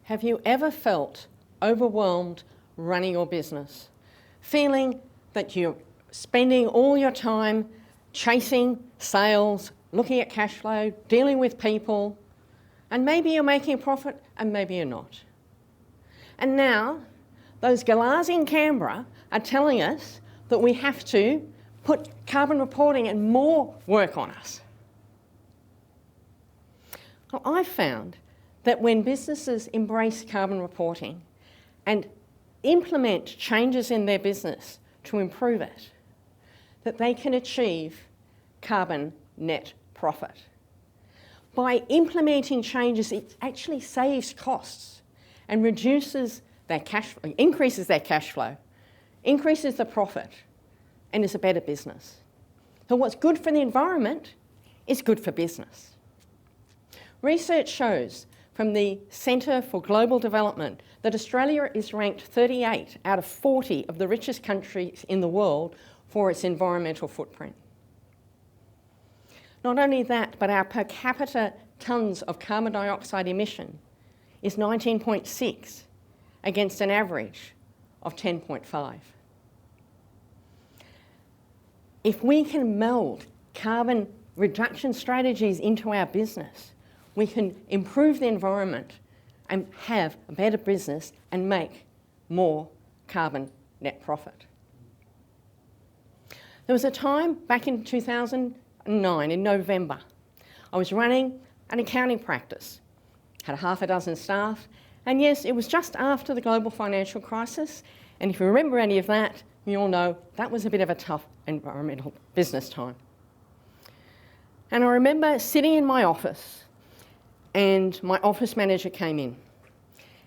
Have you ever felt overwhelmed running your business? Feeling that you're spending all your time chasing sales, looking at cash flow, dealing with people, and maybe you're making a profit and maybe you're not. And now, those galahs in Canberra are telling us that we have to put carbon reporting and more work on us. Well, I've found that when businesses embrace carbon reporting and implement changes in their business to improve it, that they can achieve carbon net profit. By implementing changes, it actually saves costs and reduces their increases their cash flow, increases the profit, and is a better business. So what's good for the environment is good for business. Research shows from the Centre for Global Development that Australia is ranked 38 out of 40 of the richest countries in the world for its environmental footprint. Not only that, but our per capita tonnes of carbon dioxide emission is 19.6 against an average of 10.5. If we can meld carbon reduction strategies into our business, we can improve the environment and have a better business and make more carbon net profit. There was a time back in 2009, in November, I was running an accounting practice, had half a dozen staff, and yes, it was just after the global financial crisis, and if you remember any of that, you all know that was a bit of a tough environmental business time. And I remember sitting in my office, and my office manager came in,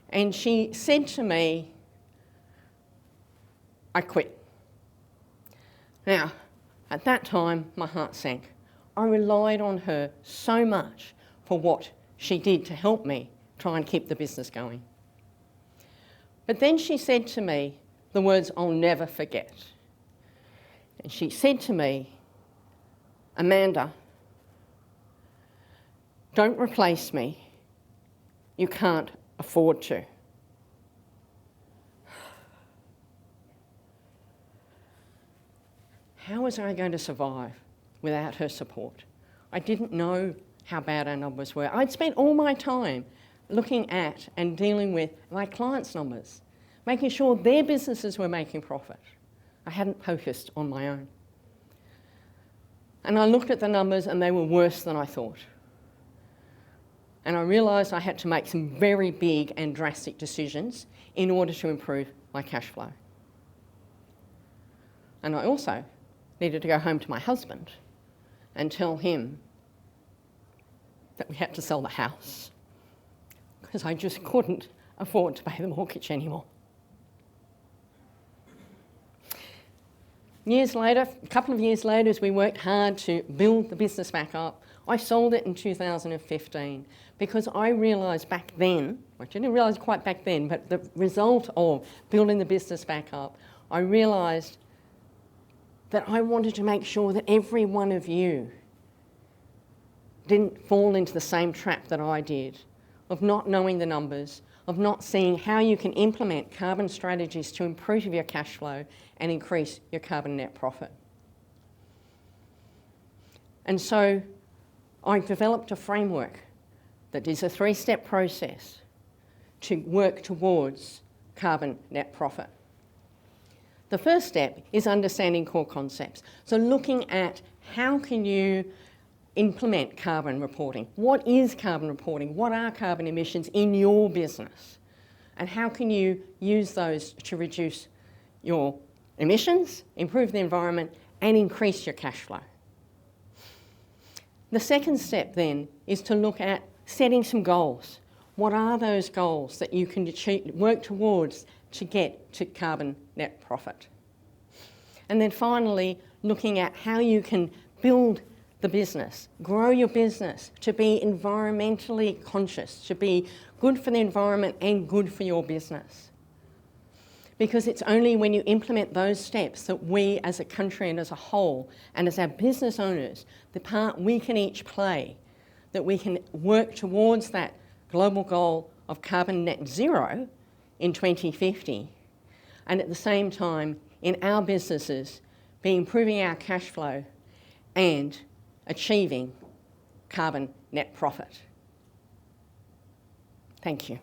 and she said to me, "I quit." Now, at that time, my heart sank. I relied on her so much for what she did to help me try and keep the business going. But then she said to me the words I'll never forget. And she said to me, "Amanda, don't replace me. You can't afford to." How was I going to survive without her support? I didn't know how bad our numbers were. I'd spent all my time looking at and dealing with my clients' numbers, making sure their businesses were making profit. I hadn't focused on my own. And I looked at the numbers and they were worse than I thought. And I realised I had to make some very big and drastic decisions in order to improve my cash flow. And I also needed to go home to my husband and tell him that we had to sell the house because I just couldn't afford to pay the mortgage anymore. Years later, a couple of years later, as we worked hard to build the business back up, I sold it in 2015 because I realised back then, which I didn't realise quite back then, but the result of building the business back up, I realised that I wanted to make sure that every one of you didn't fall into the same trap that I did, of not knowing the numbers, of not seeing how you can implement carbon strategies to improve your cash flow and increase your carbon net profit. And so I developed a framework that is a 3-step process to work towards carbon net profit. The first step is understanding core concepts. So looking at how can you implement carbon reporting. What is carbon reporting? What are carbon emissions in your business? And how can you use those to reduce your emissions, improve the environment, and increase your cash flow? The second step then is to look at setting some goals. What are those goals that you can work towards to get to carbon net profit? And then finally, looking at how you can build the business, grow your business to be environmentally conscious, to be good for the environment and good for your business. Because it's only when you implement those steps that we as a country and as a whole, and as our business owners, the part we can each play, that we can work towards that global goal of carbon net zero in 2050, and at the same time in our businesses be improving our cash flow and achieving carbon net profit. Thank you.